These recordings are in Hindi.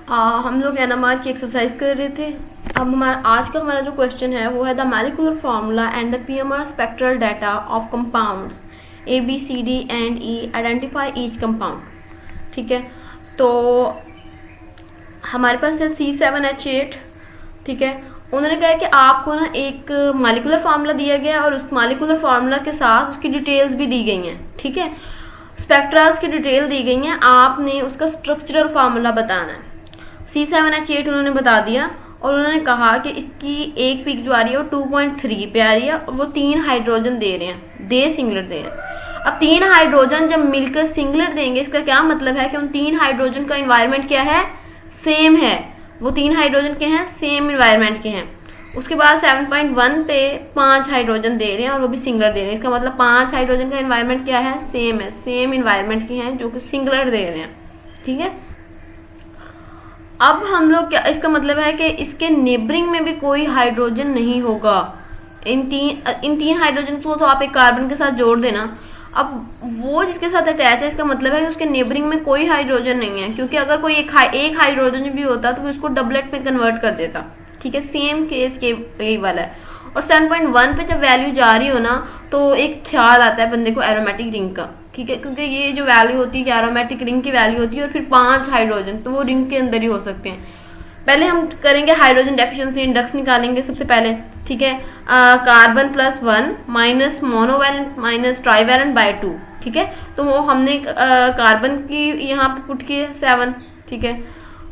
हम लोग एनएमआर की एक्सरसाइज कर रहे थे। अब आज का हमारा जो क्वेश्चन है वो है the molecular formula and the PMR spectral data of compounds A B C D and E, identify each compound. ठीक है, तो हमारे पास है C7H8। ठीक है, उन्होंने कहा है कि आपको ना एक मॉलिक्यूलर फार्मूला दिया गया और उस मॉलिक्यूलर फार्मूला के साथ उसकी डिटेल्स भी दी गई हैं। ठीक है, स्पेक्ट्रास की डिटेल दी गई हैं, आपने उसका स्ट्रक्चरल फार्मूला बताना है। C7H8 उन्होंने बता दिया और उन्होंने कहा कि इसकी एक पीक जो आ रही है वो 2.3 पे आ रही है और वो 3 हाइड्रोजन दे रहे हैं, सिंगुलर दे रहे हैं। अब 3 हाइड्रोजन जब मिलकर सिंगुलर देंगे, इसका क्या मतलब है कि उन 3 हाइड्रोजन का इन्वायरमेंट क्या है, सेम है। वो 3 हाइड्रोजन के हैं, सेम इन्वायरमेंट के हैं। उसके बाद 7.1 पे 5 हाइड्रोजन दे रहे हैं और वो भी सिंगुलर दे रहे हैं। इसका मतलब 5 हाइड्रोजन का इन्वायरमेंट क्या है, सेम है, सेम इन्वायरमेंट के हैं जो कि सिंगुलर दे रहे हैं। ठीक है, अब हम लोग क्या, इसका मतलब है कि इसके नेबरिंग में भी कोई हाइड्रोजन नहीं होगा। इन तीन हाइड्रोजन को तो आप एक कार्बन के साथ जोड़ देना। अब वो जिसके साथ अटैच है, इसका मतलब है कि उसके नेबरिंग में कोई हाइड्रोजन नहीं है, क्योंकि अगर कोई एक हाइड्रोजन भी होता तो उसको डबलेट में कन्वर्ट कर देता। ठीक है, सेम केस के यही वाला है। और 7.1 पे जब वैल्यू जा रही हो ना, तो एक ख्याल आता है बंदे को एरोमेटिक रिंग का। ठीक है, क्योंकि ये जो वैल्यू होती है एरोमेटिक रिंग की वैल्यू होती है और फिर 5 हाइड्रोजन, तो वो रिंग के अंदर ही हो सकते हैं। पहले हम करेंगे हाइड्रोजन डेफिशिएंसी इंडेक्स निकालेंगे सबसे पहले। ठीक है, carbon +1 minus monovalent minus trivalent by 2। ठीक है, तो वो हमने कार्बन की यहाँ पे पुट की 7। ठीक है,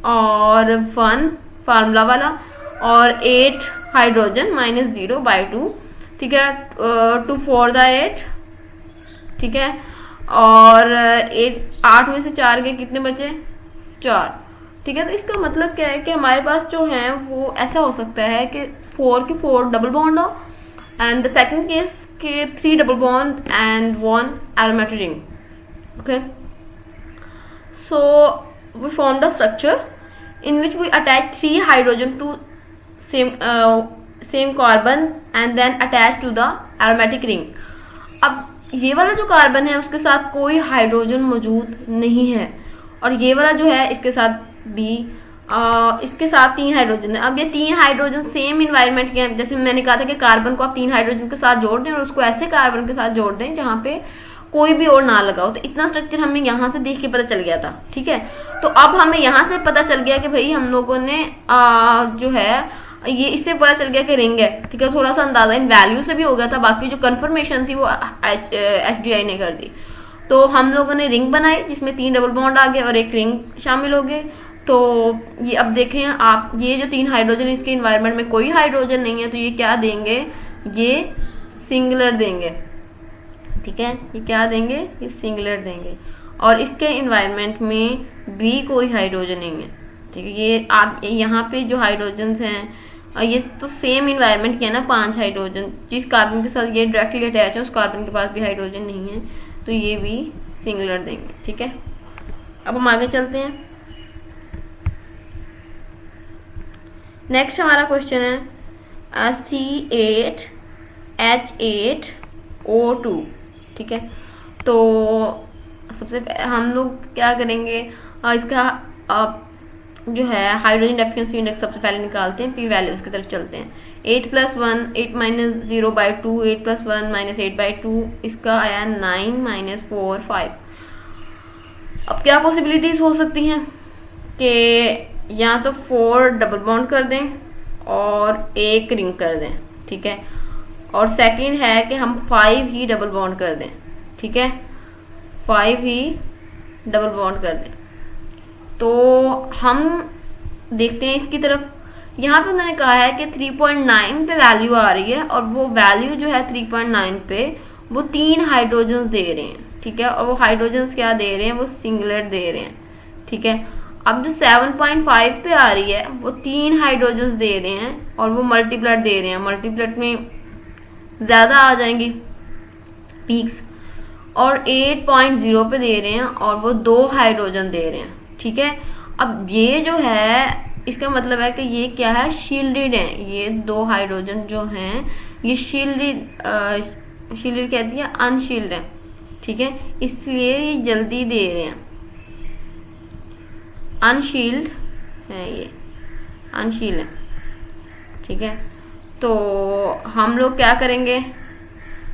और 1 फार्मूला वाला और 8 हाइड्रोजन -0/2। ठीक है, 2 4 द 8। ठीक है, और 8 में से 4 के कितने बचे, 4। ठीक है, तो इसका मतलब क्या है कि हमारे पास जो है वो ऐसा हो सकता है कि 4 की 4 डबल बॉन्ड हो एंड द सेकंड केस के 3 double bond and 1 aromatic ring. Okay, so we formed a structure in which we attach 3 hydrogen to same carbon and then attach to the aromatic ring. अब ये वाला जो कार्बन है उसके साथ कोई हाइड्रोजन मौजूद नहीं है और ये वाला जो है इसके साथ भी इसके साथ 3 हाइड्रोजन है। अब ये 3 हाइड्रोजन सेम इन्वायरमेंट के हैं। जैसे मैंने कहा था कि कार्बन को आप 3 हाइड्रोजन के साथ जोड़ दें और उसको ऐसे कार्बन के साथ जोड़ दें जहाँ पे कोई भी और ना लगा हो। तो इतना स्ट्रक्चर हमें यहाँ से देख के पता चल गया था। ठीक है, तो अब हमें यहाँ से पता चल गया कि भाई हम लोगों ने जो है ये इससे पता चल गया कि रिंग है। ठीक है, थोड़ा सा अंदाजा इन वैल्यू से भी हो गया था, बाकी जो कंफर्मेशन थी वो HDI ने कर दी। तो हम लोगों ने रिंग बनाई जिसमें 3 डबल बॉन्ड आ गए और एक रिंग शामिल हो गए। तो ये अब देखें आप, ये जो 3 हाइड्रोजन इसके इन्वायरमेंट में कोई हाइड्रोजन नहीं है, तो ये क्या देंगे, ये सिंगुलर देंगे। ठीक है, ये क्या देंगे, ये सिंगुलर देंगे और इसके इन्वायरमेंट में भी कोई हाइड्रोजन नहीं है। ठीक है, ये आप यहाँ पे जो हाइड्रोजन हैं ये तो सेम इन्वायरमेंट के है ना, 5 हाइड्रोजन। जिस कार्बन के साथ ये डायरेक्टली अटैच है उस कार्बन के पास भी हाइड्रोजन नहीं है, तो ये भी सिंगुलर देंगे। ठीक है, अब हम आगे चलते हैं। नेक्स्ट हमारा क्वेश्चन है C8H8O2। ठीक है, तो सबसे हम लोग क्या करेंगे, इसका जो है हाइड्रोजन डेफिशिएंसी इंडेक्स सबसे पहले निकालते हैं, पी वैल्यूज की तरफ चलते हैं। 8 + 1 8 - 0/2, 8 + 1 -8/2, इसका आया 9 - 4 5। अब क्या पॉसिबिलिटीज हो सकती हैं कि या तो 4 डबल बॉन्ड कर दें और एक रिंग कर दें। ठीक है, और सेकंड है कि हम 5 ही डबल बॉन्ड कर दें। ठीक है, 5 ही डबल बॉन्ड कर दें। तो हम देखते हैं इसकी तरफ। यहाँ पे उन्होंने कहा है कि 3.9 पे वैल्यू आ रही है और वो वैल्यू जो है 3.9 पे वो 3 हाइड्रोजन दे रहे हैं। ठीक है, और वो हाइड्रोजन क्या दे रहे हैं, वो सिंगुलर दे रहे हैं। ठीक है, अब जो 7.5 पे आ रही है वो 3 हाइड्रोजन दे रहे हैं और वो मल्टीप्लेट दे रहे हैं। मल्टीप्लेट में ज़्यादा आ जाएंगी पीक्स, और 8.0 पे दे रहे हैं और वो 2 हाइड्रोजन दे रहे हैं। ठीक है, अब ये जो है इसका मतलब है कि ये क्या है, शील्डेड है। ये 2 हाइड्रोजन जो हैं ये शील्डेड कहती है, अनशील्ड है। ठीक है, इसलिए ये जल्दी दे रहे हैं। अनशील्ड है, ये अनशील है, ठीक है। तो हम लोग क्या करेंगे,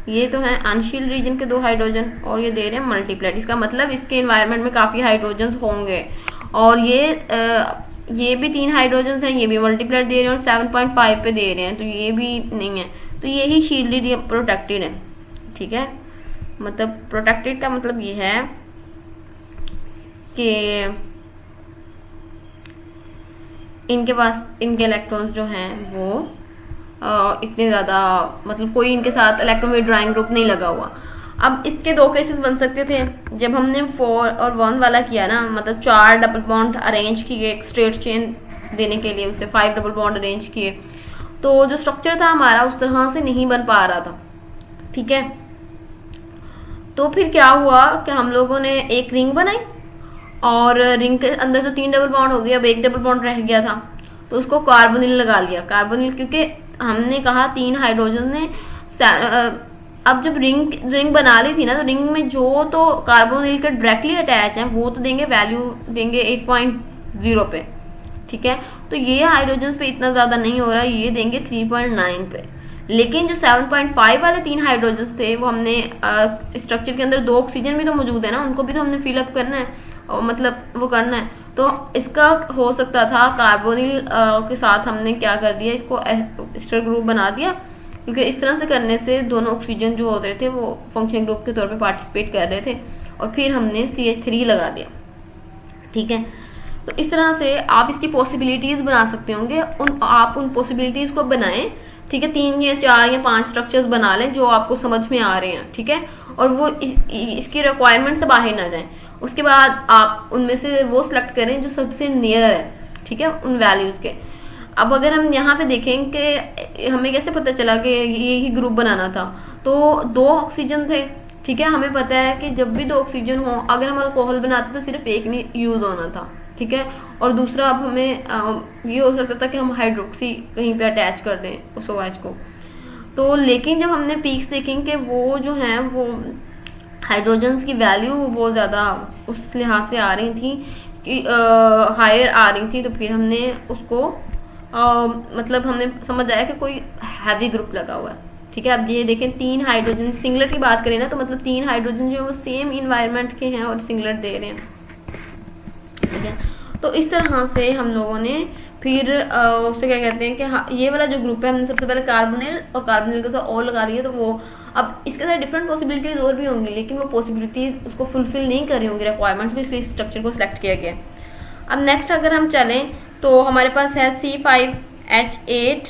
ये तो है अनशील रीजन के 2 हाइड्रोजन और ये दे रहे हैं मल्टीप्लाइड, इसका मतलब इसके एनवायरनमेंट में काफ़ी हाइड्रोजन होंगे। और ये भी 3 हाइड्रोजन हैं, ये भी मल्टीप्लाइड दे रहे हैं और 7.5 पे दे रहे हैं, तो ये भी नहीं है, तो ये ही शील्डेड प्रोटेक्टेड है, ठीक है। मतलब प्रोटेक्टेड का मतलब ये है कि इनके पास इनके इलेक्ट्रॉन्स जो हैं वो इतने ज़्यादा, मतलब कोई इनके साथ इलेक्ट्रॉन विथड्रॉइंग ग्रुप नहीं लगा हुआ। अब इसके 2 केसेस बन सकते थे, जब हमने 4 और 1 वाला किया ना, मतलब 4 डबल बॉन्ड अरेंज किए एक स्ट्रेट चेन देने के लिए, उसे 5 डबल बॉन्ड अरेंज किए, तो जो स्ट्रक्चर था हमारा उस तरह से नहीं बन पा रहा था, ठीक है। तो फिर क्या हुआ कि हम लोगों ने एक रिंग बनाई और रिंग के अंदर तो 3 डबल बॉन्ड हो गए, अब एक डबल बॉन्ड रह गया था, तो उसको कार्बोनिल लगा लिया। कार्बोनिल क्योंकि हमने कहा 3 हाइड्रोजन ने, अब जब रिंग बना ली थी ना, तो रिंग में जो तो कार्बोनिल के डायरेक्टली अटैच हैं वो तो देंगे, वैल्यू देंगे 8.0 पे, ठीक है। तो ये हाइड्रोजन पे इतना ज़्यादा नहीं हो रहा, ये देंगे 3.9 पे। लेकिन जो 7.5 वाले 3 हाइड्रोजन थे वो हमने स्ट्रक्चर के अंदर 2 ऑक्सीजन भी तो मौजूद है ना, उनको भी तो हमने फिलअप करना है और मतलब वो करना है। तो इसका हो सकता था कार्बोनिल के साथ हमने क्या कर दिया, इसको एस्टर ग्रुप बना दिया, क्योंकि इस तरह से करने से दोनों ऑक्सीजन जो होते थे वो फंक्शन ग्रुप के तौर पे पार्टिसिपेट कर रहे थे, और फिर हमने CH3 लगा दिया, ठीक है। तो इस तरह से आप इसकी पॉसिबिलिटीज़ बना सकते होंगे, आप उन पॉसिबिलिटीज़ को बनाएं, ठीक है। 3 या 4 या 5 स्ट्रक्चर्स बना लें जो आपको समझ में आ रहे हैं, ठीक है, और वो इसकी रिक्वायरमेंट से बाहर ना जाएं। उसके बाद आप उनमें से वो सिलेक्ट करें जो सबसे नियर है, ठीक है, उन वैल्यूज़ के। अब अगर हम यहाँ पे देखें कि हमें कैसे पता चला कि ये ही ग्रुप बनाना था, तो 2 ऑक्सीजन थे, ठीक है। हमें पता है कि जब भी 2 ऑक्सीजन हो, अगर हम अल्कोहल बनाते तो सिर्फ एक नहीं यूज़ होना था, ठीक है। और दूसरा अब हमें ये हो सकता था कि हम हाइड्रोक्सी कहीं पे अटैच कर दें उस OH को। तो लेकिन जब हमने पीक्स देखें कि वो जो हैं वो हाइड्रोजन्स की वैल्यू बहुत ज़्यादा उस लिहाज से आ रही थी कि हायर आ रही थी, तो फिर हमने उसको मतलब हमने समझ आया कि कोई हैवी ग्रुप लगा हुआ है, ठीक है। अब ये देखें 3 हाइड्रोजन, सिंगलेट की बात करें ना, तो मतलब 3 हाइड्रोजन जो है वो सेम इन्वायरमेंट के हैं और सिंगलेट दे रहे हैं, ठीक है। तो इस तरह से हम लोगों ने फिर उससे क्या कहते हैं कि हाँ, ये वाला जो ग्रुप है हमने सबसे पहले कार्बोनिल और कार्बोनिल के साथ और लगा दिया, तो वो अब इसके साथ डिफरेंट पॉसिबिलिटीज और भी होंगी, लेकिन वो पॉसिबिलिटीज उसको फुलफिल नहीं कर रही होंगी रिक्वायरमेंट्स भी, इसलिए स्ट्रक्चर को सिलेक्ट किया गया। अब नेक्स्ट अगर हम चलें तो हमारे पास है C5H8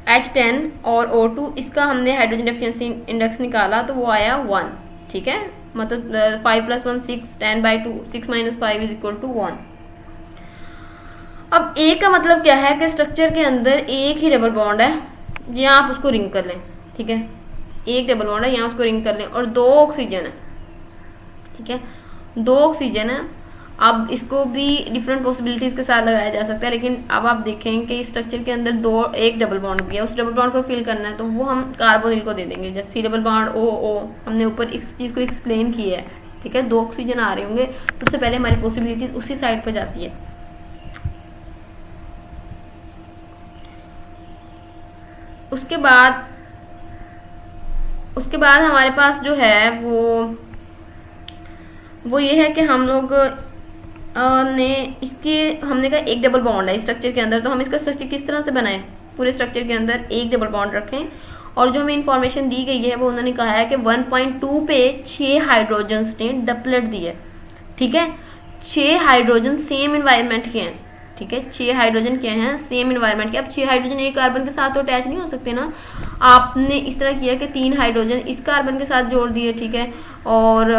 H10 और O2, इसका हमने हाइड्रोजन एफिशिएंसी इंडेक्स निकाला तो वो आया 1, ठीक है। मतलब 5 + 1 6, 10/2 6 - 5 = 1। अब ए का मतलब क्या है कि स्ट्रक्चर के अंदर एक ही डबल बॉन्ड है, यहाँ आप उसको रिंग कर लें, ठीक है। एक डबल बॉन्ड है, यहाँ उसको रिंग कर लें, और 2 ऑक्सीजन है, ठीक है, 2 ऑक्सीजन है। अब इसको भी डिफरेंट पॉसिबिलिटीज़ के साथ लगाया जा सकता है, लेकिन अब आप देखें कि इस स्ट्रक्चर के अंदर एक डबल बॉन्ड भी है, उस डबल बॉन्ड को फिल करना है तो वो हम कार्बोनिल को दे देंगे, जैसे C डबल बॉन्ड O हमने ऊपर इस चीज़ को एक्सप्लेन किया है, ठीक है। 2 ऑक्सीजन आ रहे होंगे, सबसे पहले हमारी पॉसिबिलिटीज उसी साइड पर जाती है। उसके बाद हमारे पास जो है वो ये है कि हम लोग ने इसके हमने कहा एक डबल बॉन्ड है स्ट्रक्चर के अंदर, तो हम इसका स्ट्रक्चर किस तरह से बनाएं, पूरे स्ट्रक्चर के अंदर एक डबल बॉन्ड रखें, और जो हमें इंफॉर्मेशन दी गई है वो उन्होंने कहा है कि 1.2 पे 6 हाइड्रोजन्स ने डबलेट दी है, ठीक है। 6 हाइड्रोजन सेम इन्वायरमेंट के हैं, ठीक है, 6 हाइड्रोजन क्या हैं, सेम इन्वायरमेंट के। अब 6 हाइड्रोजन एक कार्बन के साथ तो अटैच नहीं हो सकते ना, आपने इस तरह किया कि 3 हाइड्रोजन इस कार्बन के साथ जोड़ दिए, ठीक है, और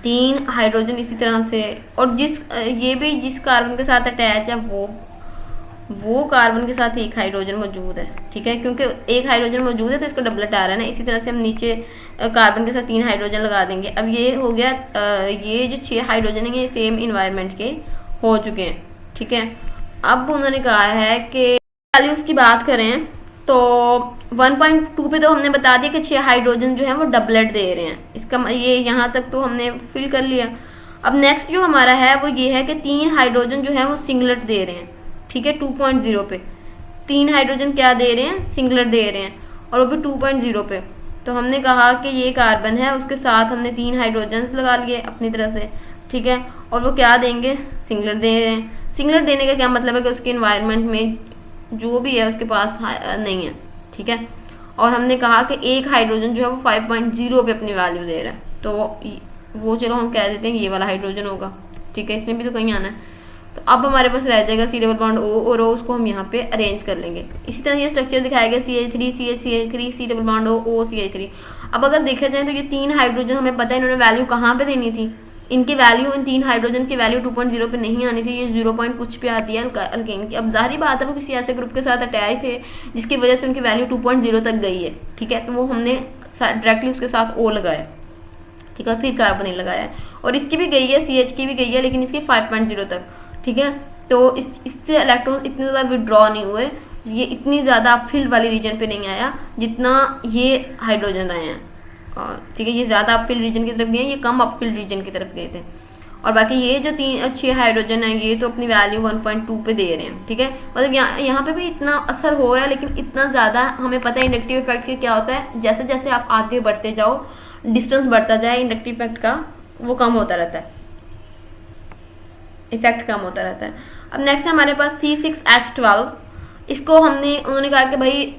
3 हाइड्रोजन इसी तरह से, और ये भी जिस कार्बन के साथ अटैच है वो कार्बन के साथ एक हाइड्रोजन मौजूद है, ठीक है, क्योंकि एक हाइड्रोजन मौजूद है तो इसका डबलेट आ रहा है ना। इसी तरह से हम नीचे कार्बन के साथ 3 हाइड्रोजन लगा देंगे। अब ये हो गया, ये जो 6 हाइड्रोजन है ये सेम इन्वायरमेंट के हो चुके हैं, ठीक है। अब उन्होंने कहा है कि वैल्यूज की बात करें तो 1.2 पे तो हमने बता दिया कि 6 हाइड्रोजन जो है वो डबलेट दे रहे हैं, इसका ये यहाँ तक तो हमने फिल कर लिया। अब नेक्स्ट जो हमारा है वो ये है कि 3 हाइड्रोजन जो है वो सिंगलेट दे रहे हैं, ठीक है, 2.0 पे 3 हाइड्रोजन क्या दे रहे हैं, सिंगलेट दे रहे हैं, और वो भी 2.0 पे। तो हमने कहा कि ये कार्बन है, उसके साथ हमने 3 हाइड्रोजन लगा लिए अपनी तरह से, ठीक है, और वो क्या देंगे, सिंगलेट दे रहे हैं। सिंगलेट देने का क्या मतलब है कि उसके इन्वायरमेंट में जो भी है उसके पास नहीं है, ठीक है। और हमने कहा कि एक हाइड्रोजन जो है वो 5.0 पे अपनी वैल्यू दे रहा है, तो वो चलो हम कह देते हैं ये वाला हाइड्रोजन होगा, ठीक है, इसने भी तो कहीं आना है। तो अब हमारे पास रह जाएगा C डबल बॉन्ड O और O, उसको हम यहाँ पे अरेंज कर लेंगे। इसी तरह ये स्ट्रक्चर दिखाया गया CH3 CH CH3 C double bond O CH3। अब अगर देखा जाए तो ये 3 हाइड्रोजन हमें पता है इन्होंने वैल्यू कहाँ पे देनी थी, इनकी वैल्यू, इन 3 हाइड्रोजन की वैल्यू 2.0 पे नहीं आनी थी, ये 0 पॉइंट कुछ पे आती है अल्केन की। अब जाहिर बात है वो किसी ऐसे ग्रुप के साथ अटैच थे जिसकी वजह से उनकी वैल्यू 2.0 तक गई है, ठीक है, तो वो हमने डायरेक्टली उसके साथ O लगाया, ठीक है, फिर कार्बोनिल लगाया है, और इसकी भी गई है, CH की भी गई है, लेकिन इसकी 5.0 तक, ठीक है। तो इससे इलेक्ट्रॉन इतने ज़्यादा विड्रॉ नहीं हुए, ये इतनी ज़्यादा अपफील्ड वाली रीजन पे नहीं आया जितना ये हाइड्रोजन आए हैं, ठीक है, ये ज़्यादा अपफील्ड रीजन की तरफ गए, ये कम अपफील्ड रीजन की तरफ गए थे। और बाकी ये जो 6 हाइड्रोजन है ये तो अपनी वैल्यू 1.2 पे दे रहे हैं, ठीक है, मतलब यहाँ पे भी इतना असर हो रहा है, लेकिन इतना ज़्यादा हमें पता है इंडक्टिव इफेक्ट के क्या होता है, जैसे जैसे आप आगे बढ़ते जाओ, डिस्टेंस बढ़ता जाए, इंडक्टिव इफेक्ट का वो कम होता रहता है, इफेक्ट कम होता रहता है। अब नेक्स्ट हमारे पास C6H12, इसको उन्होंने कहा कि भाई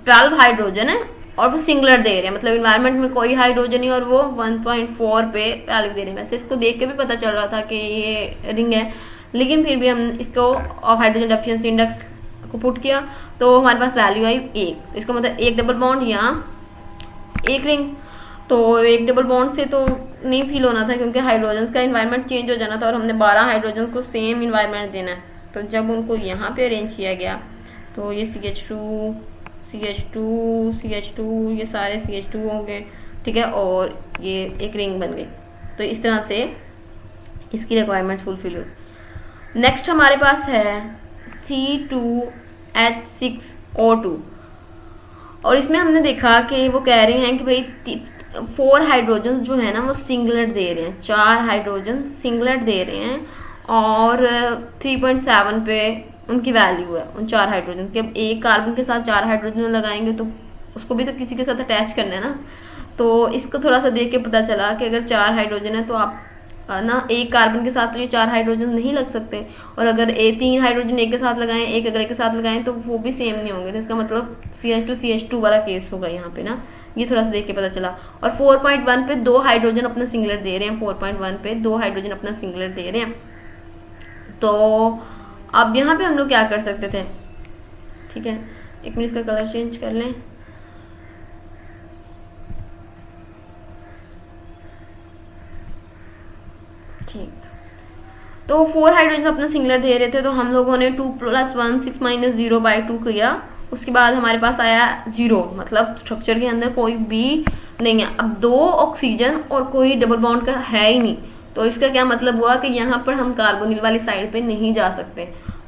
12 हाइड्रोजन है और वो सिंगलर दे रहे हैं, मतलब इन्वायरमेंट में कोई हाइड्रोजन नहीं, और वो 1.4 पे वैल्यू दे रहे हैं। वैसे इसको देख के भी पता चल रहा था कि ये रिंग है, लेकिन फिर भी हम इसको हाइड्रोजन डेफिशिएंसी इंडेक्स को पुट किया तो हमारे पास वैल्यू आई 1। इसका मतलब एक डबल बॉन्ड यहाँ एक रिंग, तो एक डबल बॉन्ड से तो नहीं फील होना था क्योंकि हाइड्रोजन का इन्वायरमेंट चेंज हो जाना था, और हमने 12 हाइड्रोजन को सेम इन्वायरमेंट देना है। तो जब उनको यहाँ पे अरेंज किया गया तो ये CH2 CH2 CH2 ये सारे CH2 हो गए, ठीक है, और ये एक रिंग बन गई। तो इस तरह से इसकी रिक्वायरमेंट्स फुलफिल हुई। नेक्स्ट हमारे पास है C2H6O2, और इसमें हमने देखा कि वो कह रहे हैं कि भाई 4 हाइड्रोजन जो है ना वो सिंगलेट दे रहे हैं, 4 हाइड्रोजन सिंगलेट दे रहे हैं, और 3.7 पे उनकी वैल्यू है उन 4 हाइड्रोजन की। अब एक कार्बन के साथ 4 हाइड्रोजन लगाएंगे तो उसको भी तो किसी के साथ अटैच करना है ना, तो इसको थोड़ा सा देख के पता चला कि अगर 4 हाइड्रोजन है तो आप ना एक कार्बन के साथ तो ये 4 हाइड्रोजन नहीं लग सकते, और अगर 3 हाइड्रोजन एक के साथ लगाएं, एक अगर एक के साथ लगाएं तो वो भी सेम नहीं होंगे, तो इसका मतलब CH2 वाला केस होगा यहाँ पे ना, ये थोड़ा सा देख के पता चला। और 4.1 पे 2 हाइड्रोजन अपना सिंगलेट दे रहे हैं, 4.1 पे 2 हाइड्रोजन अपना सिंगलेट दे रहे हैं। तो अब यहाँ पे हम लोग क्या कर सकते थे, ठीक है, एक मिनट इसका कलर चेंज कर लें। ठीक, तो 4 हाइड्रोजन अपना सिंगलेट दे रहे थे, तो हम लोगों ने 2 + 1 6 - 0/2 किया। उसके बाद हमारे पास आया 0, मतलब स्ट्रक्चर के अंदर कोई भी नहीं है। अब 2 ऑक्सीजन और कोई डबल बॉन्ड का है ही नहीं, तो इसका क्या मतलब हुआ कि यहाँ पर हम कार्बोनिल वाली साइड पे नहीं जा सकते।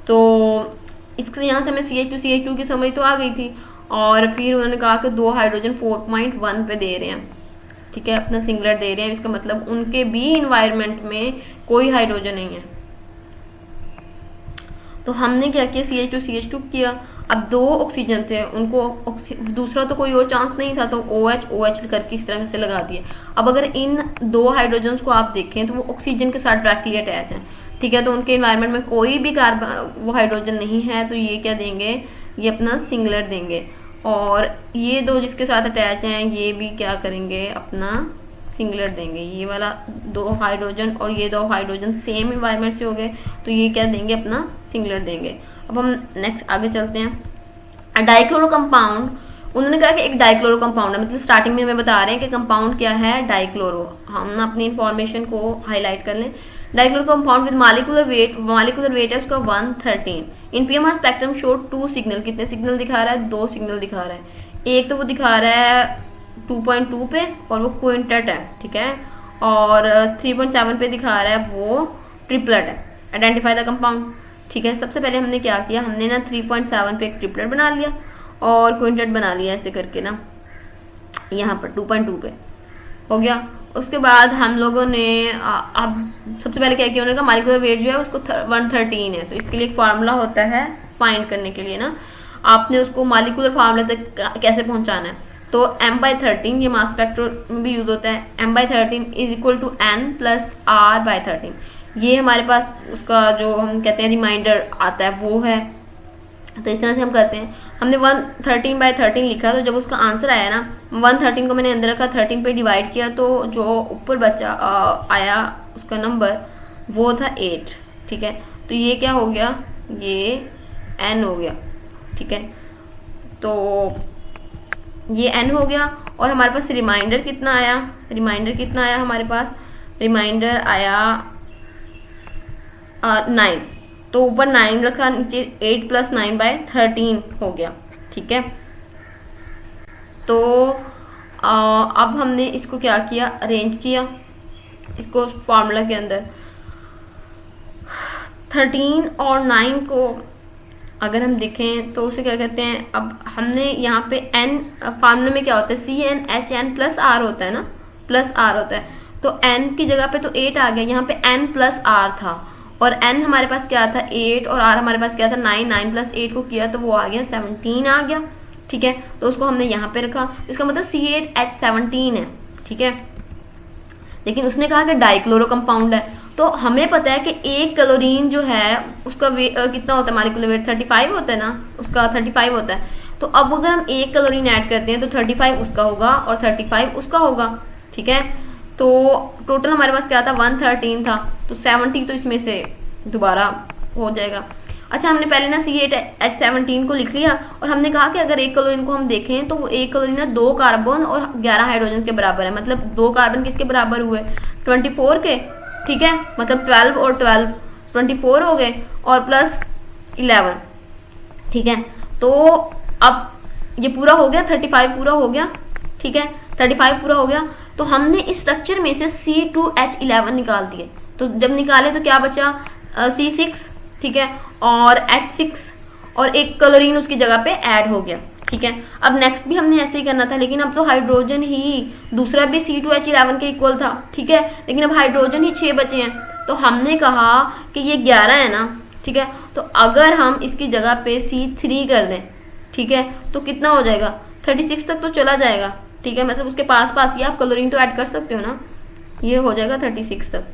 तो इसके यहाँ से हमें CH2 की समझ तो आ गई थी, और फिर उन्होंने कहा कि 2 हाइड्रोजन 4.1 पे दे रहे हैं, ठीक है, अपना सिंगलेट दे रहे हैं, इसका मतलब उनके भी इन्वायरमेंट में कोई हाइड्रोजन नहीं है। तो हमने क्या किया, CH2 किया। अब 2 ऑक्सीजन थे, उनको दूसरा तो कोई और चांस नहीं था, तो OH करके इस तरह से लगा दिया। अब अगर इन 2 हाइड्रोजन को आप देखें तो वो ऑक्सीजन के साथ डायरेक्टली अटैच है, ठीक है, तो उनके इन्वायरमेंट में कोई भी कार्बन वो हाइड्रोजन नहीं है, तो ये क्या देंगे, ये अपना सिंगलेट देंगे। और ये 2 जिसके साथ अटैच हैं ये भी क्या करेंगे, अपना सिंगलेट देंगे। ये वाला 2 हाइड्रोजन और ये 2 हाइड्रोजन सेम इन्वायरमेंट से हो गए, तो ये क्या देंगे, अपना सिंगलेट देंगे। अब हम नेक्स्ट आगे चलते हैं। डाइक्लोरो कंपाउंड, उन्होंने कहा कि एक डाइक्लोरो कंपाउंड है, मतलब स्टार्टिंग में हमें बता रहे हैं कि कंपाउंड क्या है, डाइक्लोरो। हम ना अपनी इंफॉर्मेशन को हाईलाइट कर लें। Dichloro compound with molecular weight है उसका 113। इन पीएमआर स्पेक्ट्रम शो 2 सिग्नल, कितने सिग्नल दिखा रहा है, 2 सिग्नल दिखा रहा है। एक तो वो दिखा रहा है 2.2 पे और वो क्विंटेट है, ठीक है, और 3.7 पे दिखा रहा है वो ट्रिपलेट है। आइडेंटिफाई द कंपाउंड, ठीक है। सबसे पहले हमने क्या किया, हमने ना 3.7 पे एक ट्रिपलेट बना लिया और क्विंटेट बना लिया, ऐसे करके ना यहाँ पर 2.2 पे हो गया। उसके बाद हम लोगों ने अब सबसे पहले क्या किया, उन्होंने कहा मॉलिक्यूलर वेट जो है उसको 113 है, तो इसके लिए एक फार्मूला होता है फाइंड करने के लिए ना, आपने उसको मॉलिक्यूलर फार्मूले तक कैसे पहुंचाना है। तो m/13 ये मास स्पेक्ट्रो में भी यूज होता है, m/13 is equal to n plus r/13, ये हमारे पास उसका जो हम कहते हैं रिमाइंडर आता है वो है। तो इस तरह से हम करते हैं, हमने 113/13 लिखा, तो जब उसका आंसर आया ना 113 को मैंने अंदर रखा, 13 पे डिवाइड किया, तो जो ऊपर बचा आया उसका नंबर वो था 8, ठीक है। तो ये क्या हो गया, ये n हो गया, ठीक है। तो ये n हो गया और हमारे पास रिमाइंडर कितना आया, रिमाइंडर कितना आया हमारे पास, रिमाइंडर आया 9, तो ऊपर 9 रखा, नीचे 8 प्लस 9/13 हो गया, ठीक है। तो अब हमने इसको क्या किया, अरेंज किया इसको फार्मूला के अंदर। 13 और 9 को अगर हम देखें तो उसे क्या कहते हैं, अब हमने यहाँ पे n फार्मूले में क्या होता है, CnHn प्लस r होता है ना, प्लस r होता है, तो n की जगह पे तो 8 आ गया, यहाँ पे n प्लस r था, और n हमारे पास क्या था 8 और r हमारे पास क्या था 9, 9 प्लस 8 को किया तो वो आ गया 17 आ गया, ठीक है। तो उसको हमने यहाँ पे रखा, इसका मतलब C8H17 है, ठीक है। लेकिन उसने कहा कि डाइक्लोरो कंपाउंड है, तो हमें पता है कि एक क्लोरीन जो है उसका कितना होता है, मॉलिक्यूलर वेट 35 होता है ना, उसका 35 होता है। तो अब अगर हम एक क्लोरीन ऐड करते हैं तो 35 उसका होगा और 35 उसका होगा, ठीक है। तो टोटल हमारे पास क्या था 113 था, तो 70 तो इसमें से दोबारा हो जाएगा। अच्छा, हमने पहले ना C8H17 को लिख लिया और हमने कहा कि अगर एक क्लोरीन को हम देखें तो वो एक क्लोरीन ना 2 कार्बन और 11 हाइड्रोजन के बराबर है, मतलब 2 कार्बन किसके बराबर हुए 24 के, ठीक है, मतलब 12 और 12 24 हो गए और प्लस 11, ठीक है। तो अब ये पूरा हो गया, 35 पूरा हो गया, ठीक है, 35 पूरा हो गया। तो हमने इस स्ट्रक्चर में से C2H11 निकाल दिए, तो जब निकाले तो क्या बचा C6, ठीक है, और H6 और एक क्लोरीन उसकी जगह पे ऐड हो गया, ठीक है। अब नेक्स्ट भी हमने ऐसे ही करना था, लेकिन अब तो हाइड्रोजन ही दूसरा भी C2H11 के इक्वल था, ठीक है, लेकिन अब हाइड्रोजन ही 6 बचे हैं, तो हमने कहा कि ये 11 है ना, ठीक है, तो अगर हम इसकी जगह पे C3 कर दें, ठीक है, तो कितना हो जाएगा 36 तक तो चला जाएगा, ठीक है, मतलब उसके पास पास ही आप क्लोरीन तो ऐड कर सकते हो ना, ये हो जाएगा 36 तक,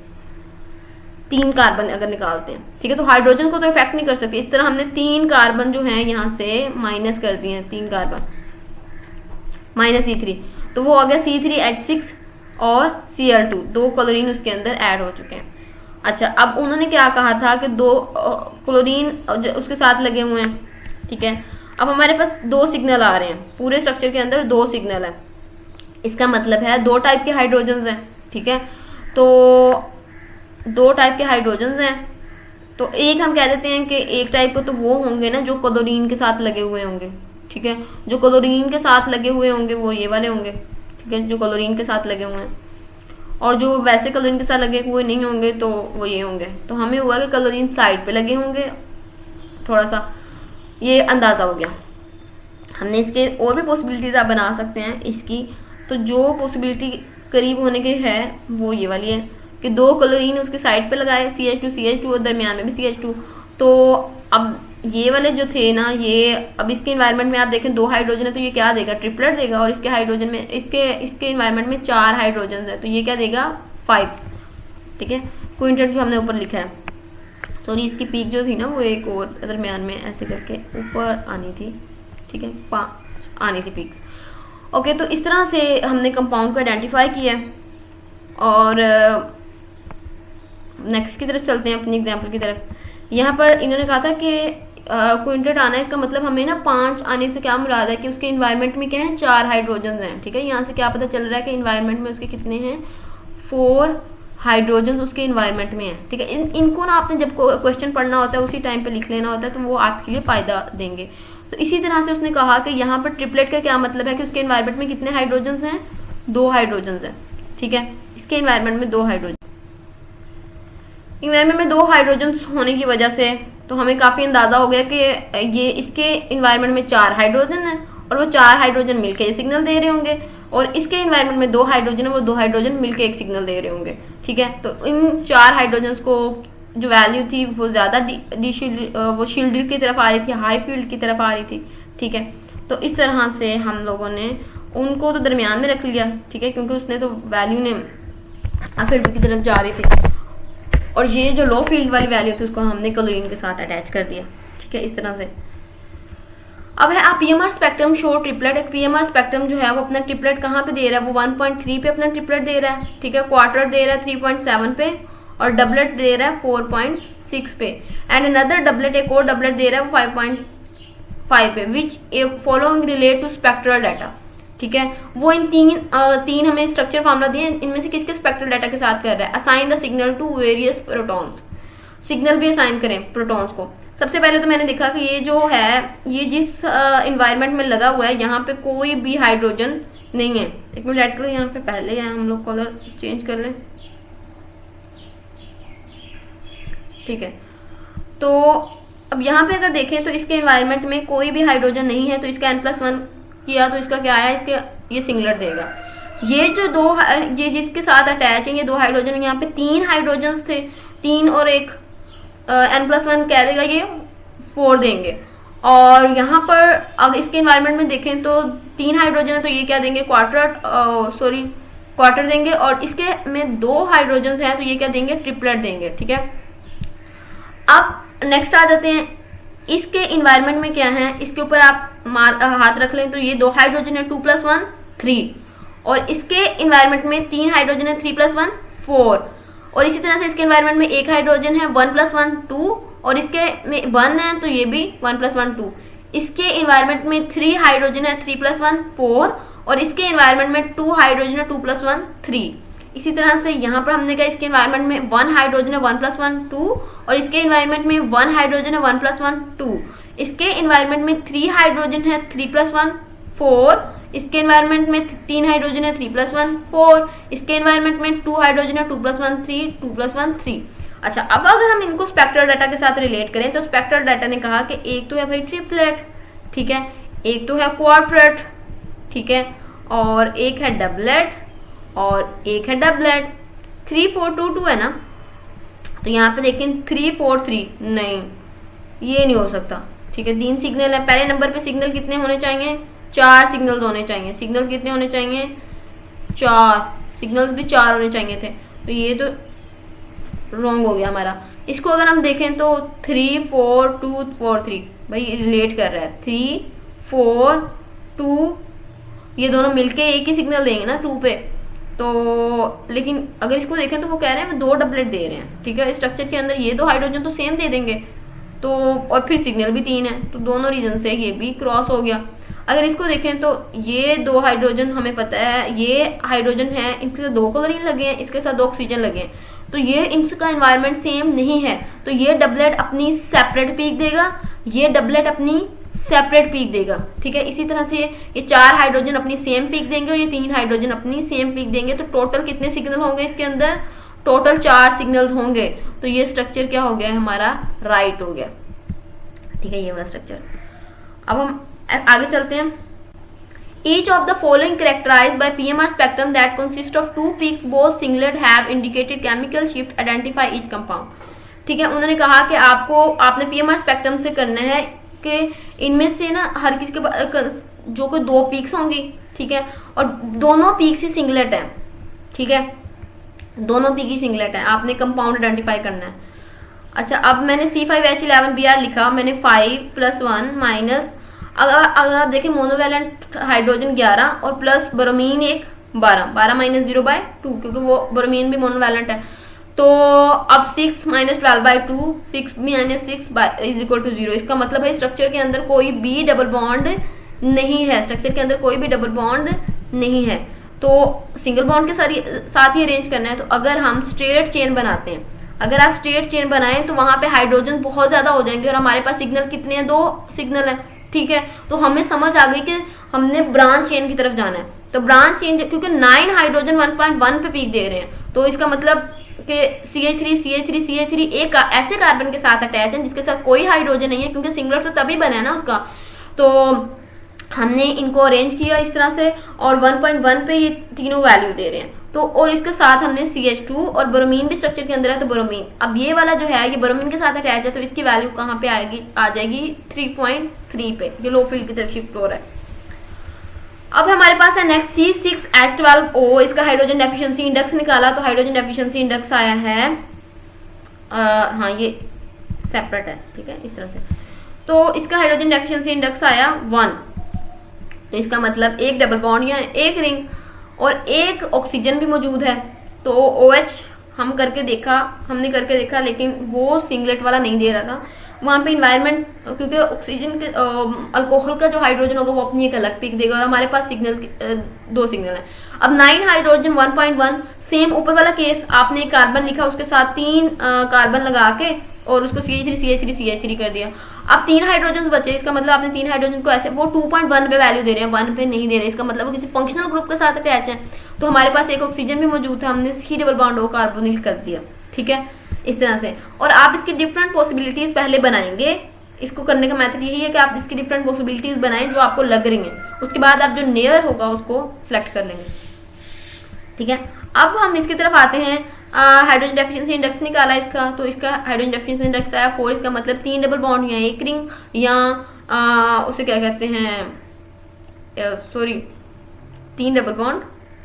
3 कार्बन अगर निकालते हैं, ठीक है। तो हाइड्रोजन को तो इफेक्ट नहीं कर सकते, इस तरह हमने 3 कार्बन जो हैं यहाँ से माइनस कर दिए हैं, 3 कार्बन माइनस C3, तो वो हो गया C3H6 और Cl2, 2 क्लोरीन उसके अंदर ऐड हो चुके हैं। अच्छा, अब उन्होंने क्या कहा था कि 2 क्लोरीन उसके साथ लगे हुए हैं, ठीक है। अब हमारे पास 2 सिग्नल आ रहे हैं, पूरे स्ट्रक्चर के अंदर 2 सिग्नल है, इसका मतलब है 2 टाइप के हाइड्रोजन हैं, ठीक है। तो 2 टाइप के हाइड्रोजन हैं, तो एक हम कह देते हैं कि एक टाइप को तो वो होंगे ना जो क्लोरीन के साथ लगे हुए होंगे, ठीक है, जो क्लोरीन के साथ लगे हुए होंगे वो ये वाले होंगे, ठीक है, जो क्लोरीन के साथ लगे हुए हैं, और जो वैसे क्लोरीन के साथ लगे हुए नहीं होंगे तो वो ये होंगे। तो हमें हुआ कि क्लोरीन साइड पे लगे होंगे, थोड़ा सा ये अंदाज़ा हो गया। हमने इसके और भी पॉसिबिलिटीज आप बना सकते हैं इसकी, तो जो पॉसिबिलिटी करीब होने के है वो ये वाली है कि 2 क्लोरीन उसके साइड पे लगाए, CH2 और दरमियान में भी CH2। तो अब ये वाले जो थे ना, ये अब इसके इन्वायरमेंट में आप देखें 2 हाइड्रोजन है, तो ये क्या देगा ट्रिपलेट देगा, और इसके हाइड्रोजन में इसके इन्वायरमेंट में 4 हाइड्रोजन है, तो ये क्या देगा 5, ठीक है। क्विंटेट जो हमने ऊपर लिखा है, सॉरी इसकी पीक जो थी ना वो एक और दरमियान में ऐसे करके ऊपर आनी थी, ठीक है, 5 आनी थी पीक। ओके, तो इस तरह से हमने कंपाउंड को आइडेंटिफाई किया है। और नेक्स्ट की तरफ चलते हैं, अपनी एग्जांपल की तरफ। यहाँ पर इन्होंने कहा था कि क्विंटेट आना है, इसका मतलब हमें ना 5 आने से क्या मुराद है कि उसके इन्वायरमेंट में क्या है 4 हाइड्रोजन हैं, ठीक है। यहाँ से क्या पता चल रहा है कि इन्वायरमेंट में उसके कितने हैं 4 हाइड्रोजन उसके इन्वायरमेंट में है, ठीक है। इनको ना आपने जब क्वेश्चन पढ़ना होता है उसी टाइम पे लिख लेना होता है, तो वो आपके लिए फ़ायदा देंगे। तो इसी तरह से उसने कहा कि यहाँ पर ट्रिपलेट का क्या मतलब है कि उसके इन्वायरमेंट में कितने हाइड्रोजन हैं 2 हाइड्रोजन हैं, ठीक है। इसके इन्वायरमेंट में 2 हाइड्रोजन, इन्वायरमेंट में 2 हाइड्रोजन होने की वजह से तो हमें काफ़ी अंदाज़ा हो गया कि ये इसके इन्वायरमेंट में 4 हाइड्रोजन है और वो 4 हाइड्रोजन मिलकर ये सिग्नल दे रहे होंगे। और इसके इन्वायरमेंट में 2 हाइड्रोजन है, वो 2 हाइड्रोजन मिलकर एक सिग्नल दे रहे होंगे, ठीक है। तो इन 4 हाइड्रोजन को जो वैल्यू थी वो ज़्यादा वो शील्डेड की तरफ आ रही थी, हाई फील्ड की तरफ आ रही थी, ठीक है। तो इस तरह से हम लोगों ने उनको तो दरमियान में रख लिया, ठीक है, क्योंकि उसने तो वैल्यू ने फील्ड की तरफ जा रही थी, और ये जो लो फील्ड वाली वैल्यू थी उसको हमने क्लोरीन के साथ अटैच कर दिया, ठीक है, इस तरह से। अब है आप पीएमआर स्पेक्ट्रम शो ट्रिपलेट। एक पीएमआर स्पेक्ट्रम जो है वो अपना ट्रिपलेट कहाँ पे दे रहा है, वो 1.3 पे अपना ट्रिपलेट दे रहा है, ठीक है। क्वार्टर दे रहा है 3.7 पे, और डबलेट दे रहा है 4.6 पे, एंड अनदर डबलेट, एक और डबलेट दे रहा है 5.5 पे, which following relate to spectral data, ठीक है। वो इन तीन हमें स्ट्रक्चर फार्मूला दिए, इनमें से किसके स्पेक्ट्रल डाटा के साथ कर रहा है। Assign the signal to various protons, signal भी असाइन करें प्रोटॉन्स को। सबसे पहले तो मैंने देखा कि ये जो है, ये जिस इन्वायरमेंट में लगा हुआ है यहाँ पे कोई भी हाइड्रोजन नहीं है। एक मिनट ऐड करें, यहाँ पे पहले है, हम लोग कलर चेंज कर लें, ठीक है। तो अब यहाँ पे अगर देखें तो इसके इन्वायरमेंट में कोई भी हाइड्रोजन नहीं है, तो इसका n+1 किया तो इसका क्या आया, इसके ये सिंगलेट देगा। ये जो ये जिसके साथ अटैच है, ये 2 हाइड्रोजन, यहाँ पे 3 हाइड्रोजन थे, 3 और 1, n+1 क्या देगा, ये 4 देंगे। और यहाँ पर अगर इसके इन्वायरमेंट में देखें तो 3 हाइड्रोजन है, तो ये क्या देंगे, क्वार्टर देंगे, और इसके में 2 हाइड्रोजन हैं, तो ये क्या देंगे, ट्रिपलेट देंगे, ठीक है। अब नेक्स्ट आ जाते हैं, इसके इन्वायरमेंट में क्या है, इसके ऊपर आप हाथ रख लें तो ये 2 हाइड्रोजन है, 2 + 1 3, और इसके इन्वायरमेंट में 3 हाइड्रोजन है, 3 + 1 4, और इसी तरह से इसके इन्वायरमेंट में 1 हाइड्रोजन है, 1 + 1 2, और इसके में 1 है तो ये भी 1 + 1 2। इसके इन्वायरमेंट में 3 हाइड्रोजन है, 3 + 1 4, और इसके इन्वायरमेंट में 2 हाइड्रोजन है, 2 + 1 3। इसी तरह से यहाँ पर हमने कहा इसके इन्वायरमेंट में 1 हाइड्रोजन है, 1 + 1 2, और इसके इन्वायरमेंट में 1 हाइड्रोजन है, 1 + 1 2। इसके इन्वायरमेंट में 3 हाइड्रोजन है, 3 + 1 4, इसके इन्वायरमेंट में 3 हाइड्रोजन है, 3 + 1 4, इसके इन्वायरमेंट में 2 हाइड्रोजन है, 2 + 1 3, 2 + 1 3। अच्छा, अब अगर हम इनको स्पेक्ट्रल डाटा के साथ रिलेट करें तो स्पेक्ट्रल डाटा ने कहा कि एक तो है भाई ट्रिपलेट, ठीक है, एक तो है क्वाड्रेट, ठीक है, और एक है डबलेट, और एक है डबलेट। 3 4 2 2 है ना, तो यहाँ पे देखें 3 4 3, नहीं ये नहीं हो सकता, ठीक है। 3 सिग्नल है, पहले नंबर पे सिग्नल कितने होने चाहिए, 4 सिग्नल्स होने चाहिए। सिग्नल कितने होने चाहिए, 4 सिग्नल्स भी 4 होने चाहिए थे, तो ये तो रॉन्ग हो गया हमारा। इसको अगर हम देखें तो 3 4 2 4 3, भाई रिलेट कर रहा है, 3 4 2, ये दोनों मिलके एक ही सिग्नल देंगे ना 2 पे। तो लेकिन अगर इसको देखें तो वो कह रहे हैं 2 डबलेट दे रहे हैं, ठीक है। स्ट्रक्चर के अंदर ये 2 हाइड्रोजन तो सेम दे देंगे, तो और फिर सिग्नल भी 3 है, तो दोनों रीजन से ये भी क्रॉस हो गया। अगर इसको देखें तो ये 2 हाइड्रोजन हमें पता है, ये हाइड्रोजन है, इनके साथ 2 क्लोरीन लगे हैं, इसके साथ 2 ऑक्सीजन लगे हैं, तो ये इनका एनवायरनमेंट सेम नहीं है, तो ये डबलेट अपनी सेपरेट पीक देगा, ये डबलेट अपनी सेपरेट पीक देगा, ठीक है। इसी तरह से ये 4 हाइड्रोजन अपनी सेम पीक देंगे और ये 3 हाइड्रोजन अपनी सेम पीक देंगे, तो टोटल कितने सिग्नल होंगे इसके अंदर, टोटल 4 सिग्नल्स होंगे। तो ये स्ट्रक्चर क्या हो गया हमारा, राइट हो गया, ठीक है, ये वाला स्ट्रक्चर। अब हम आगे चलते हैं। Each of the following characterized by PMR spectrum that consist of 2 peaks both singlet have indicated chemical shift, identify each compound, ठीक है। उन्होंने कहा कि आपने PMR स्पेक्ट्रम से करना है कि इनमें से ना हर किसी के जो कोई 2 पीक्स होंगी, ठीक है, और दोनों पीक्स ही सिंगलेट है, ठीक है, दोनों पीक ही सिंगलेट है, आपने कंपाउंड आइडेंटिफाई करना है। अच्छा, अब मैंने C5H11Br लिखा, मैंने 5 + 1 माइनस, अगर आप देखें मोनोवैलेंट हाइड्रोजन 11 और प्लस ब्रोमीन 1 12, 12 - 0/2, क्योंकि वो ब्रोमीन भी मोनोवैलेंट है। तो अब 6 - 12/2, 6 - 6 = 0। इसका मतलब है स्ट्रक्चर के अंदर कोई भी डबल बॉन्ड नहीं है, स्ट्रक्चर के अंदर कोई भी डबल बॉन्ड नहीं है, तो सिंगल बॉन्ड के साथ ही अरेंज करना है। तो अगर हम स्ट्रेट चेन बनाते हैं, अगर आप स्ट्रेट चेन बनाएं तो वहां पे हाइड्रोजन बहुत ज्यादा हो जाएंगे और हमारे पास सिग्नल कितने हैं, 2 सिग्नल है, ठीक है। तो हमें समझ आ गई कि हमने ब्रांच चेन की तरफ जाना है। तो ब्रांच चेन, क्योंकि 9 हाइड्रोजन 1.1 पे पीक दे रहे हैं, तो इसका मतलब कि CH3 एक ऐसे कार्बन के साथ अटैच है जिसके साथ कोई हाइड्रोजन नहीं है, क्योंकि सिंगलेट तो तभी बना है ना उसका। तो हमने इनको अरेंज किया इस तरह से और 1.1 पे ये तीनों वैल्यू दे रहे हैं। तो और इसके साथ हमने CH2 और ब्रोमीन भी स्ट्रक्चर के अंदर है, तो ब्रोमीन, अब ये वाला जो है ये ब्रोमीन के साथ अटैच है, तो इसकी वैल्यू कहाँ पे आएगी, आ जाएगी 3.3 पे, ये लो फील्ड की तरफ शिफ्ट हो रहा है। अब हमारे पास है नेक्स्ट C6H12O, इसका हाइड्रोजन डेफिशिएंसी इंडेक्स निकाला, तो हाइड्रोजन डेफिशिएंसी इंडेक्स आया है हाँ ये सेपरेट है, ठीक है, इस तरह से। तो इसका हाइड्रोजन डेफिशिएंसी इंडेक्स आया 1, तो इसका मतलब एक डबल बॉन्ड या एक रिंग और एक ऑक्सीजन भी मौजूद है। तो OH हमने करके देखा लेकिन वो सिंगलेट वाला नहीं दे रहा था वहाँ पे इन्वायरमेंट, क्योंकि ऑक्सीजन के अल्कोहल का जो हाइड्रोजन होगा वो अपनी एक अलग पिक देगा और हमारे पास सिग्नल 2 सिग्नल है। अब 9 हाइड्रोजन 1.1, सेम ऊपर वाला केस, आपने कार्बन लिखा उसके साथ 3 कार्बन लगा के और उसको CH3 कर दिया। अब 3 हाइड्रोजन बचे, इसका मतलब आपने 3 हाइड्रोजन को ऐसे, वो 2.1 पे वैल्यू दे रहे हैं, 1 पे नहीं दे रहे, इसका मतलब वो किसी फंक्शनल ग्रुप के साथ अटैच है। तो हमारे पास एक ऑक्सीजन भी मौजूद था, हमने C double bond O carbonyl कर दिया, ठीक है, इस तरह से। और आप इसकी डिफरेंट पॉसिबिलिटीज पहले बनाएंगे, इसको करने का मेथड यही है कि आप इसकी डिफरेंट पॉसिबिलिटीज बनाएं जो आपको लग रही हैं, उसके बाद आप जो नियर होगा उसको सिलेक्ट कर लेंगे, ठीक है। अब हम इसकी तरफ आते हैं, हाइड्रोजन डेफिशिएंसी इंडेक्स निकाला इसका, तो इसका हाइड्रोजन डेफिशिएंसी इंडेक्स आया 4, इसका मतलब 3 डबल बॉन्ड या एक रिंग या उसे क्या कहते हैं, 3 डबल बॉन्ड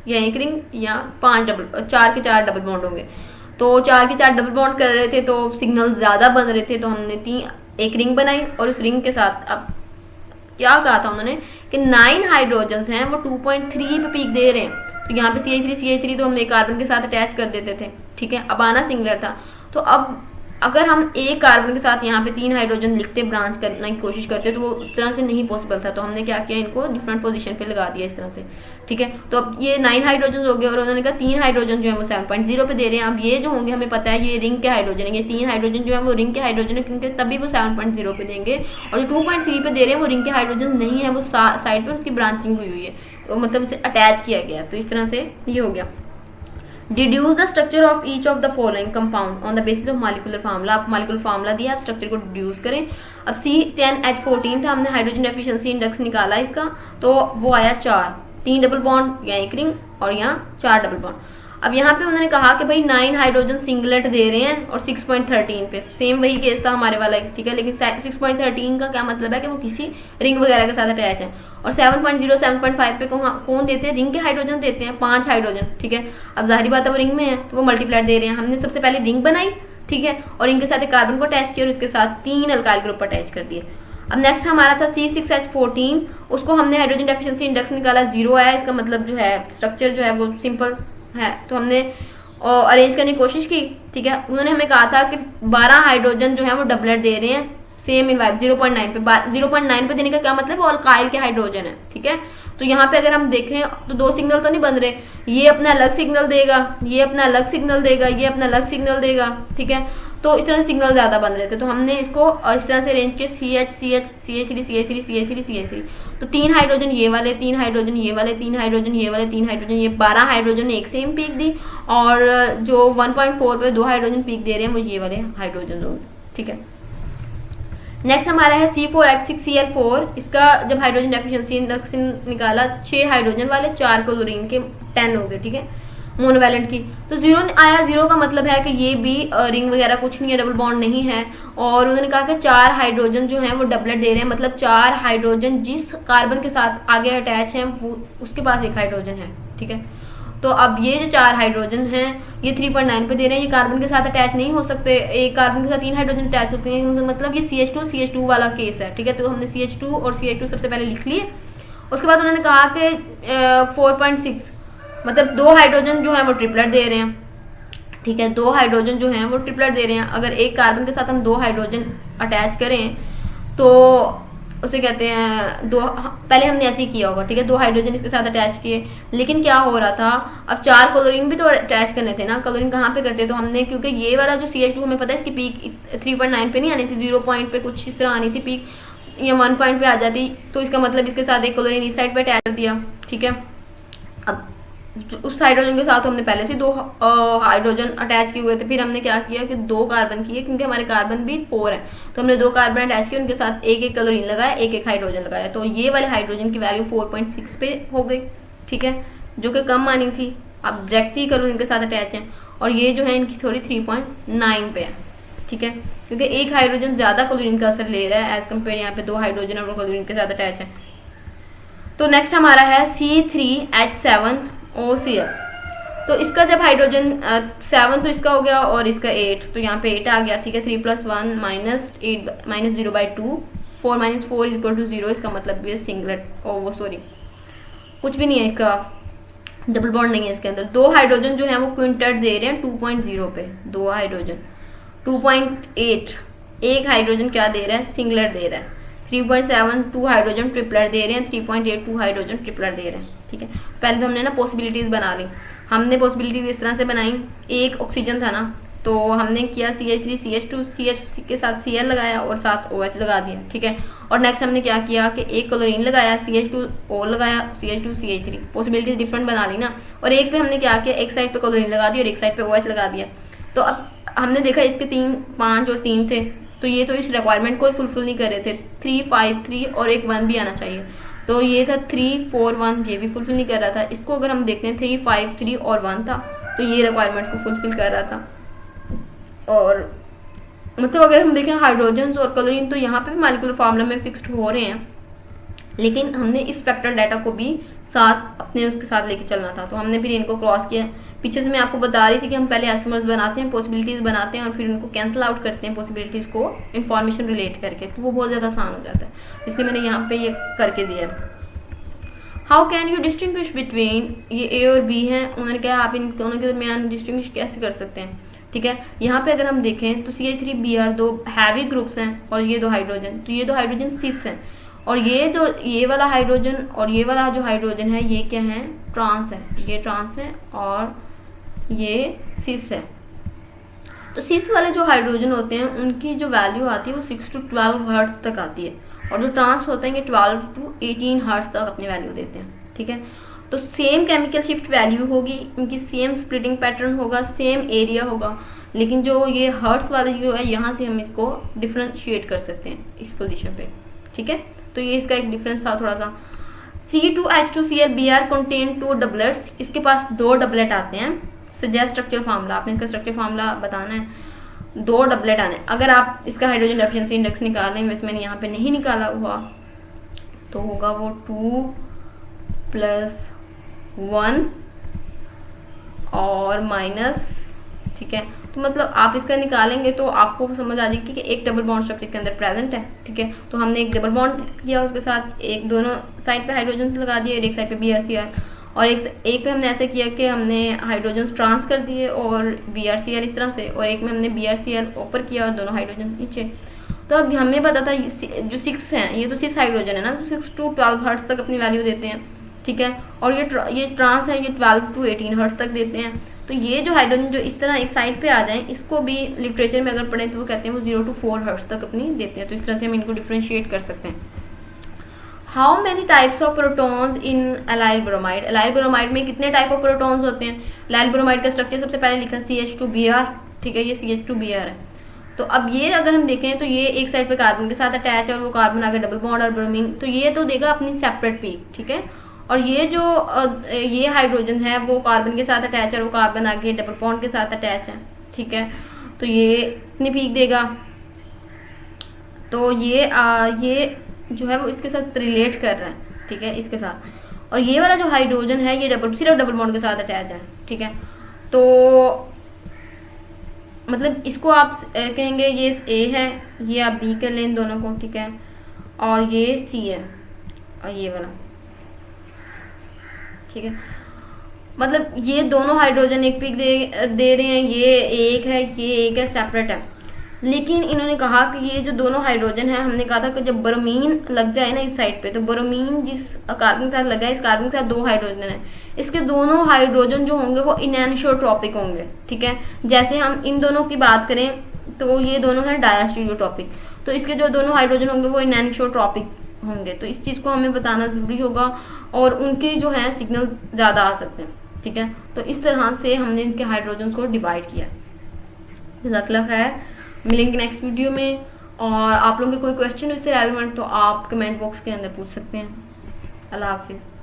या एक रिंग या 4 के 4 डबल बॉन्ड होंगे। तो 4 के 4 डबल बॉन्ड कर रहे थे तो सिग्नल ज्यादा बन रहे थे, तो हमने एक रिंग बनाई और उस रिंग के साथ अब क्या कहा था उन्होंने कि 9 हाइड्रोजन हैं वो 2.3 पे पीक दे रहे हैं, तो यहाँ पे CH3 तो हमने कार्बन के साथ अटैच कर देते थे, ठीक है, अब आना सिंगलर था। तो अब अगर हम एक कार्बन के साथ यहाँ पे 3 हाइड्रोजन लिखते ब्रांच करने की कोशिश करते तो वो उस तरह से नहीं पॉसिबल था, तो हमने क्या किया, इनको डिफरेंट पोजीशन पे लगा दिया इस तरह से, ठीक है। तो अब ये 9 हाइड्रोजन हो गए और उन्होंने कहा 3 हाइड्रोजन जो है वो 7.0 पे दे रहे हैं। अब ये जो होंगे हमें पता है ये रिंग के हाइड्रोजन है, ये 3 हाइड्रोजन जो है वो रिंग के हाइड्रोजन है, क्योंकि तभी वो 7.0 पे देंगे, और जो 2.3 पे दे रहे हैं वो रिंग के हाइड्रोजन नहीं है, वो साइड पर उसकी ब्रांचिंग हुई है, तो मतलब उसे अटैच किया गया, तो इस तरह से ये हो गया। Deduce the structure of each of the following compound on the basis of molecular formula, आप मॉलिक्यूलर फार्मूला दिया, आप स्ट्रक्चर को डिड्यूस करें। अब C10H14 था, हमने हाइड्रोजन डेफिशिएंसी इंडेक्स निकाला इसका, तो वो आया 4, 3 डबल बॉन्ड या एक रिंग और यहाँ 4 डबल बॉन्ड। अब यहाँ पे उन्होंने कहा कि भाई 9 हाइड्रोजन सिंगलेट दे रहे हैं और 6.13 पे, सेम वही केस था हमारे वाला, ठीक है, लेकिन 6.13 का क्या मतलब है कि वो किसी रिंग वगैरह के साथ अटैच है, और 7.0 7.5 पे कौन देते हैं, रिंग के हाइड्रोजन देते हैं, 5 हाइड्रोजन, ठीक है। अब जाहिर बात है वो रिंग में है तो वो मल्टीप्लाइड दे रहे हैं, हमने सबसे पहले रिंग बनाई, ठीक है, और रिंग के साथ एक कार्बन को अटैच किया और इसके साथ 3 अल्काइल ग्रुप अटैच कर दिए। अब नेक्स्ट हमारा था C6H14, उसको हमने हाइड्रोजन डेफिशिएंसी इंडेक्स निकाला, 0 आया, इसका मतलब जो है स्ट्रक्चर जो है वो सिंपल है, तो हमने अरेंज करने की कोशिश की, ठीक है। उन्होंने हमें कहा था कि 12 हाइड्रोजन जो है वो डबलेट दे रहे हैं, सेम इनवाइब 0.9 पे, 0.9 पे देने का क्या मतलब, वो अल्काइल के हाइड्रोजन है, ठीक है। तो यहाँ पे अगर हम देखें तो 2 सिग्नल तो नहीं बन रहे, ये अपना अलग सिग्नल देगा, ये अपना अलग सिग्नल देगा, ये अपना अलग सिग्नल देगा, ठीक है। तो इस तरह से सिग्नल ज्यादा बन रहे थे, तो हमने इसको इस तरह से अरेंज किया, CH तो 3 हाइड्रोजन ये वाले, 3 हाइड्रोजन ये वाले, 3 हाइड्रोजन ये वाले, 3 हाइड्रोजन ये, 12 हाइड्रोजन एक सेम पीक दी, और जो 1.4 पे 2 हाइड्रोजन पीक दे रहे हैं वो ये वाले हाइड्रोजन होंगे, ठीक है। नेक्स्ट हमारा है C4H6Cl4, इसका जब हाइड्रोजन डेफिशिएंसी इंडेक्स निकाला, 6 हाइड्रोजन वाले 4 क्लोरीन के 10 हो गए, ठीक है, मोनोवैलेंट की। तो 0 आया, 0 का मतलब है कि ये भी रिंग वगैरह कुछ नहीं है, डबल बॉन्ड नहीं है, और उन्होंने कहा कि 4 हाइड्रोजन जो हैं वो डबलेट दे रहे हैं, मतलब 4 हाइड्रोजन जिस कार्बन के साथ आगे अटैच हैं वो उसके पास एक हाइड्रोजन है, ठीक है। तो अब ये जो 4 हाइड्रोजन हैं ये 3.9 पे दे रहे हैं, ये कार्बन के साथ अटैच नहीं हो सकते, एक कार्बन के साथ 3 हाइड्रोजन अटैच हो सकते हैं, मतलब ये CH2 वाला केस है, ठीक है। तो हमने CH2 और CH2 सबसे पहले लिख लिए, उसके बाद उन्होंने कहा कि 4.6 मतलब 2 हाइड्रोजन जो है वो ट्रिपलेट दे रहे हैं, ठीक है, 2 हाइड्रोजन जो हैं वो ट्रिपलेट दे रहे हैं। अगर एक कार्बन के साथ हम 2 हाइड्रोजन अटैच करें तो उसे कहते हैं पहले हमने ऐसे ही किया होगा, ठीक है, 2 हाइड्रोजन इसके साथ अटैच किए, लेकिन क्या हो रहा था, अब 4 क्लोरीन भी तो अटैच करने थे ना, क्लोरीन कहाँ पे करते, तो हमने क्योंकि ये वाला जो CH2 हमें पता है इसकी पीक 3.9 पे नहीं आनी थी, 0 पॉइंट पे कुछ इस तरह आनी थी पीक, या 1 पॉइंट पे आ जाती, तो इसका मतलब इसके साथ एक क्लोरीन इस साइड पे अटैच कर दिया, ठीक है। अब उस हाइड्रोजन के साथ हमने पहले से 2 हाइड्रोजन अटैच किए हुए थे, फिर हमने क्या किया कि 2 कार्बन किए, क्योंकि हमारे कार्बन भी 4 है, तो हमने 2 कार्बन अटैच किए, उनके साथ एक एक क्लोरीन लगाया, एक एक हाइड्रोजन लगाया, तो ये वाले हाइड्रोजन की वैल्यू 4.6 पे हो गई, ठीक है, जो कि कम मानी थी। अब डायरेक्ट ही क्लोरीन के साथ अटैच है, और ये जो है इनकी थोड़ी 3.9 पे है, ठीक है, क्योंकि एक हाइड्रोजन ज्यादा क्लोरीन का असर ले रहा है एज कम्पेयर यहाँ पे 2 हाइड्रोजन और क्लोरीन के साथ अटैच है। तो नेक्स्ट हमारा है C3H7OCl। तो इसका जब हाइड्रोजन 7 तो इसका हो गया और इसका 8, तो यहाँ पे 8 आ गया, ठीक है, 3 + 1 - 0/2, 4 - 4 = 0, इसका मतलब भी है सिंगलेट, वो सॉरी कुछ भी नहीं है, इसका डबल बॉन्ड नहीं है इसके अंदर। 2 हाइड्रोजन जो है वो क्विंटेट दे रहे हैं 2.0 पे, 2 हाइड्रोजन 2.8, एक हाइड्रोजन क्या दे रहा है, सिंगलेट दे रहा है। 3.7 2 हाइड्रोजन ट्रिपलेट दे रहे हैं, 3.8 2 हाइड्रोजन ट्रिपलेट दे रहे हैं, ठीक है। पहले तो हमने ना पॉसिबिलिटीज बना ली, हमने पॉसिबिलिटीज इस तरह से बनाई, एक ऑक्सीजन था ना, तो हमने किया CH3 CH2 CH के साथ Cl लगाया और साथ OH लगा दिया, ठीक है। और नेक्स्ट हमने क्या किया कि एक क्लोरीन लगाया, CH2O लगाया, CH2 CH3, पॉसिबिलिटीज डिफरेंट बना ली ना, और एक पे हमने क्या किया, एक साइड पे क्लोरीन लगा दिया और एक साइड पे OH लगा दिया। तो अब हमने देखा इसके 3 5 और 3 थे, तो ये तो इस रिक्वायरमेंट को फुलफिल नहीं कर रहे थे, 3 5 3 और एक 1 भी आना चाहिए, तो ये था 3 4 1, ये भी फुलफिल नहीं कर रहा था। इसको अगर हम देखते हैं 3 5 3 और 1 था, तो ये रिक्वायरमेंट्स को फुलफिल कर रहा था। और मतलब अगर हम देखें हाइड्रोजन और क्लोरीन, तो यहाँ पे भी मॉलिक्यूलर फार्मूला में फिक्स्ड हो रहे हैं, लेकिन हमने इस स्पेक्ट्रल डाटा को भी साथ अपने उसके साथ लेके चलना था, तो हमने फिर इनको क्रॉस किया। पीछे से मैं आपको बता रही थी कि हम पहले एस्टिमेट्स बनाते हैं, पॉसिबिलिटीज बनाते हैं और फिर उनको कैंसिल आउट करते हैं पॉसिबिलिटीज को इन्फॉर्मेशन रिलेट करके, तो वो बहुत ज़्यादा आसान हो जाता है, इसलिए मैंने यहाँ पे ये करके दिया है। How can you distinguish between, ये ए और बी हैं, उन्होंने कहा आप इन दोनों के दरमियान डिस्टिंग्विश कैसे कर सकते हैं, ठीक है। यहाँ पे अगर हम देखें तो CH3Br 2 हैवी ग्रुप्स हैं और ये 2 हाइड्रोजन, तो ये 2 हाइड्रोजन सिस हैं, और ये वाला हाइड्रोजन और ये वाला जो हाइड्रोजन है ये क्या है, ट्रांस है, ये ट्रांस है और ये सिस है। तो सिस वाले जो हाइड्रोजन होते हैं उनकी जो वैल्यू आती है वो 6 to 12 हर्ट्ज तक आती है, और जो ट्रांस होते हैं ये 12 to 18 हर्ट्ज तक अपनी वैल्यू देते हैं, ठीक है। तो सेम केमिकल शिफ्ट वैल्यू होगी, इनकी सेम स्प्लिटिंग पैटर्न होगा, सेम एरिया होगा, लेकिन जो ये हर्ट्ज वाला जो है यहाँ से हम इसको डिफ्रेंशिएट कर सकते हैं इस पोजीशन पे, ठीक है। तो ये इसका एक डिफरेंस था थोड़ा सा। C2H2Cl Br कंटेन 2 डबलेट्स, इसके पास 2 डबलेट आते हैं। सजेस्ट स्ट्रक्चर फार्मूला, आपने इसका स्ट्रक्चर फार्मूला बताना है, 2 डबलेट आने। अगर आप इसका हाइड्रोजन एफिशिएंसी इंडेक्स निकाल लें, वैसे मैंने यहाँ पे नहीं निकाला हुआ, तो होगा वो 2 + 1 और माइनस, ठीक है। तो मतलब आप इसका निकालेंगे तो आपको समझ आ जाएगी कि एक डबल बॉन्ड स्ट्रक्चर के अंदर प्रेजेंट है, ठीक है। तो हमने एक डबल बॉन्ड किया, उसके साथ एक दोनों साइड पे हाइड्रोजन लगा दिए, एक साइड पे BrCl, और एक पे हमने ऐसे किया कि हमने हाइड्रोजन ट्रांस कर दिए और BrCl इस तरह से, और एक में हमने BrCl ऊपर किया और दोनों हाइड्रोजन नीचे। तो अब हमें पता था जो 6 हैं, ये तो 6 हाइड्रोजन है ना, तो 6 to 12 हर्ट्ज तक अपनी वैल्यू देते हैं, ठीक है। और ये ट्रांस है, ये 12 to 18 हर्ट्ज तक देते हैं। तो ये जो हाइड्रोजन जो इस तरह एक साइड पे आ जाए, इसको भी लिटरेचर में अगर पढ़ें तो वो कहते हैं वो 0 to 4 हर्ट्ज तक अपनी देते हैं। तो इस तरह से हम इनको डिफ्रेंशिएट कर सकते हैं। How many types of protons in allyl bromide, allyl bromide में कितने टाइप ऑफ प्रोटॉन्स होते हैं। एलाइल ब्रोमाइड का स्ट्रक्चर सबसे पहले लिखा CH2Br, ठीक है, ये CH2Br है। तो अब ये अगर हम देखें तो ये एक साइड पे कार्बन के साथ अटैच है और वो कार्बन आगे डबल बॉन्ड और ब्रोमीन, तो ये तो देगा अपनी सेपरेट पीक, ठीक है। और ये जो ये हाइड्रोजन है वो कार्बन के साथ अटैच है और वो कार्बन आगे डबल बॉन्ड के साथ अटैच है, ठीक है। तो ये इतनी पीक देगा, तो ये जो है वो इसके साथ रिलेट कर रहा है, ठीक है, इसके साथ। और ये वाला जो हाइड्रोजन है ये सिर्फ डबल बॉन्ड के साथ अटैच है, ठीक है। तो मतलब इसको आप कहेंगे ये A है, ये आप B कर लें इन दोनों को, ठीक है, और ये C है और ये वाला, ठीक है। मतलब ये दोनों हाइड्रोजन एक पीक दे रहे हैं, ये एक है, ये एक है, सेपरेट है। लेकिन इन्होंने कहा कि ये जो दोनों हाइड्रोजन है, हमने कहा था कि जब ब्रोमीन लग जाए ना इस साइड पे, तो ब्रोमीन जिस कार्बन के साथ लगा है, इस कार्बन के साथ 2 हाइड्रोजन है, इसके दोनों हाइड्रोजन जो होंगे वो इनएनिसोट्रॉपिक होंगे, ठीक है। जैसे हम इन दोनों की बात करें तो ये दोनों है डायस्टीरियोट्रॉपिक, तो इसके जो दोनों हाइड्रोजन होंगे वो इनएनिसोट्रॉपिक होंगे। तो इस चीज़ को हमें बताना ज़रूरी होगा, और उनके जो है सिग्नल ज़्यादा आ सकते हैं, ठीक है। तो इस तरह से हमने इनके हाइड्रोजन को डिवाइड किया। जज़ाकल्लाह खैर, मिलेंगे नेक्स्ट वीडियो में। और आप लोगों के कोई क्वेश्चन इससे रेलेवेंट तो आप कमेंट बॉक्स के अंदर पूछ सकते हैं। अल्लाह हाफिज़।